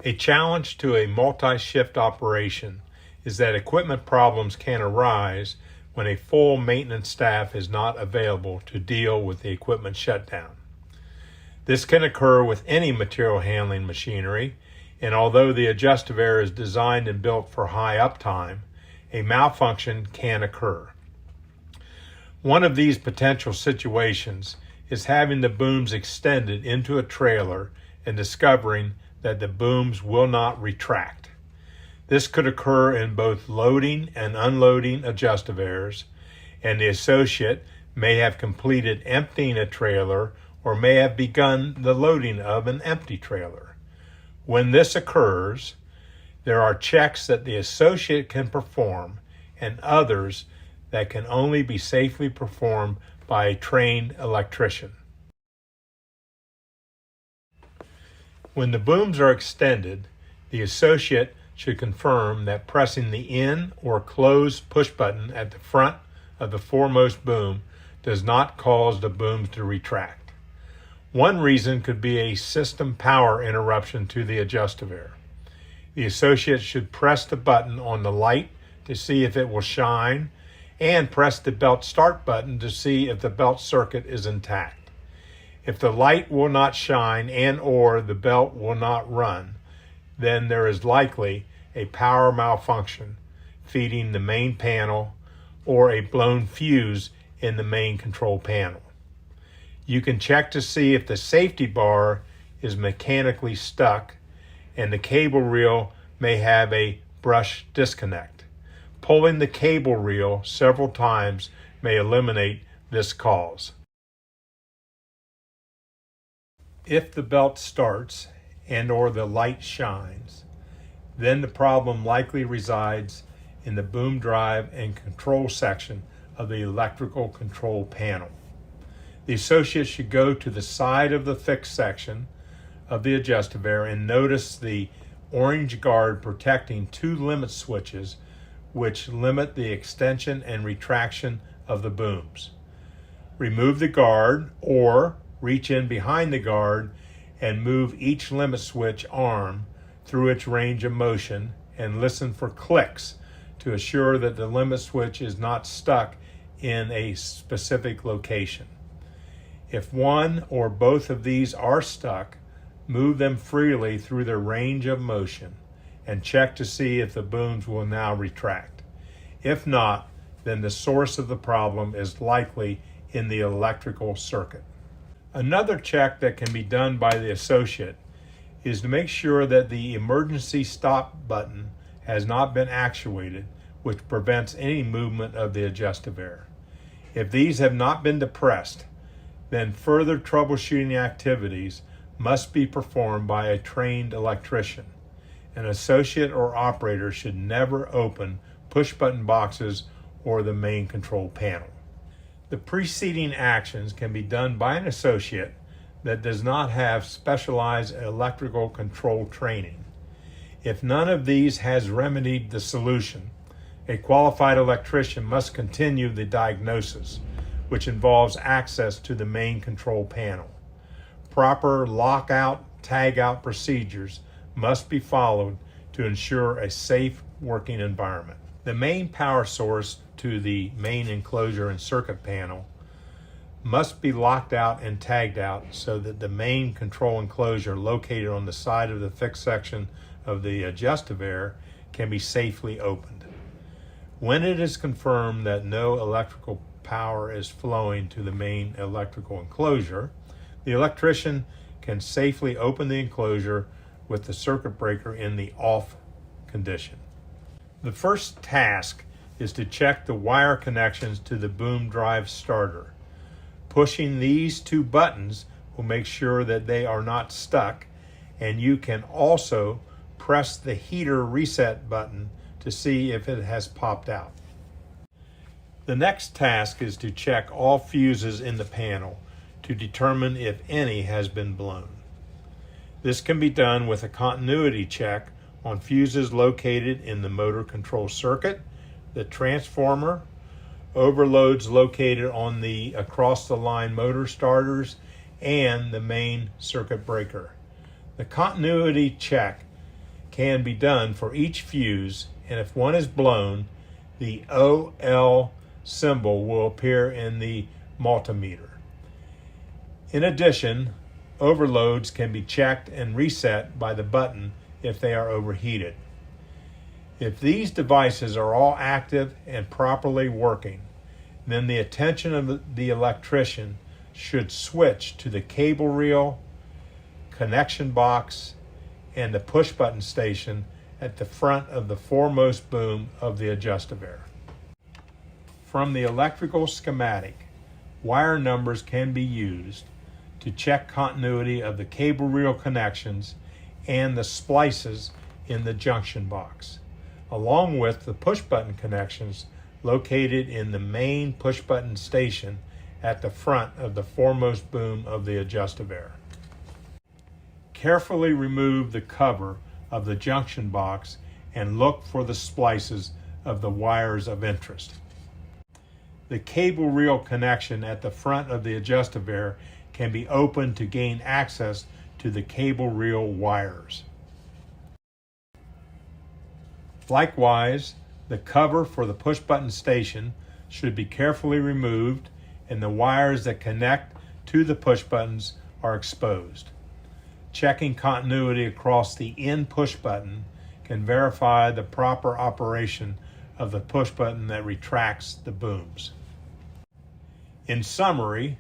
A challenge to a multi-shift operation is that equipment problems can arise when a full maintenance staff is not available to deal with the equipment shutdown. This can occur with any material handling machinery, and although the Adjustoveyor is designed and built for high uptime, a malfunction can occur. One of these potential situations is having the booms extended into a trailer and discovering that the booms will not retract. This could occur in both loading and unloading Adjustovoyors, and the associate may have completed emptying a trailer or may have begun the loading of an empty trailer. When this occurs, there are checks that the associate can perform and others that can only be safely performed by a trained electrician. When the booms are extended, the associate should confirm that pressing the in or close push button at the front of the foremost boom does not cause the booms to retract. One reason could be a system power interruption to the Adjustoveyor. The associate should press the button on the light to see if it will shine and press the belt start button to see if the belt circuit is intact. If the light will not shine and or the belt will not run, then there is likely a power malfunction feeding the main panel or a blown fuse in the main control panel. You can check to see if the safety bar is mechanically stuck and the cable reel may have a brush disconnect. Pulling the cable reel several times may eliminate this cause. If the belt starts and or the light shines, then the problem likely resides in the boom drive and control section of the electrical control panel. The associate should go to the side of the fixed section of the Adjustoveyor and notice the orange guard protecting two limit switches which limit the extension and retraction of the booms. Remove the guard or reach in behind the guard and move each limit switch arm through its range of motion and listen for clicks to assure that the limit switch is not stuck in a specific location. If one or both of these are stuck, move them freely through their range of motion and check to see if the booms will now retract. If not, then the source of the problem is likely in the electrical circuit. Another check that can be done by the associate is to make sure that the emergency stop button has not been actuated, which prevents any movement of the Adjustoveyor. If these have not been depressed, then further troubleshooting activities must be performed by a trained electrician. An associate or operator should never open push button boxes or the main control panel. The preceding actions can be done by an associate that does not have specialized electrical control training. If none of these has remedied the solution, a qualified electrician must continue the diagnosis, which involves access to the main control panel. Proper lockout, tagout procedures must be followed to ensure a safe working environment. The main power source to the main enclosure and circuit panel must be locked out and tagged out so that the main control enclosure located on the side of the fixed section of the Adjustoveyor can be safely opened. When it is confirmed that no electrical power is flowing to the main electrical enclosure, the electrician can safely open the enclosure with the circuit breaker in the off condition. The first task is to check the wire connections to the boom drive starter. Pushing these two buttons will make sure that they are not stuck, and you can also press the heater reset button to see if it has popped out. The next task is to check all fuses in the panel to determine if any has been blown. This can be done with a continuity check on fuses located in the motor control circuit, the transformer, overloads located on the across the line motor starters, and the main circuit breaker. The continuity check can be done for each fuse, and if one is blown, the OL symbol will appear in the multimeter. In addition, overloads can be checked and reset by the button if they are overheated. If these devices are all active and properly working, then the attention of the electrician should switch to the cable reel, connection box, and the push button station at the front of the foremost boom of the Adjustoveyor. From the electrical schematic, wire numbers can be used to check continuity of the cable reel connections and the splices in the junction box, along with the push button connections located in the main push button station at the front of the foremost boom of the Adjustoveyor. Carefully remove the cover of the junction box and look for the splices of the wires of interest. The cable reel connection at the front of the Adjustoveyor can be opened to gain access to the cable reel wires. Likewise, the cover for the push button station should be carefully removed and the wires that connect to the push buttons are exposed. Checking continuity across the in push button can verify the proper operation of the push button that retracts the booms. In summary,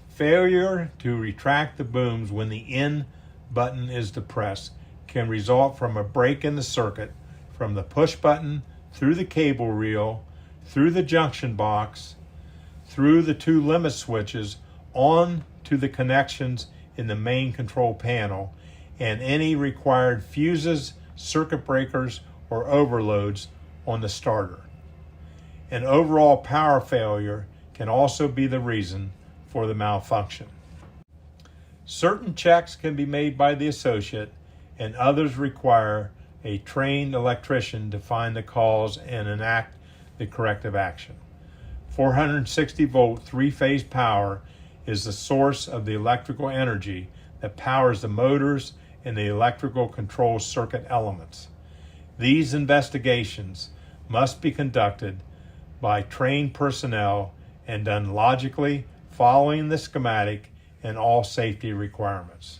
failure to retract the booms when the in button is depressed can result from a break in the circuit from the push button through the cable reel, through the junction box, through the two limit switches, on to the connections in the main control panel, and any required fuses, circuit breakers, or overloads on the starter. An overall power failure can also be the reason for the malfunction. Certain checks can be made by the associate, and others require a trained electrician to find the cause and enact the corrective action. 460 volt three-phase power is the source of the electrical energy that powers the motors and the electrical control circuit elements. These investigations must be conducted by trained personnel and done logically, following the schematic and all safety requirements.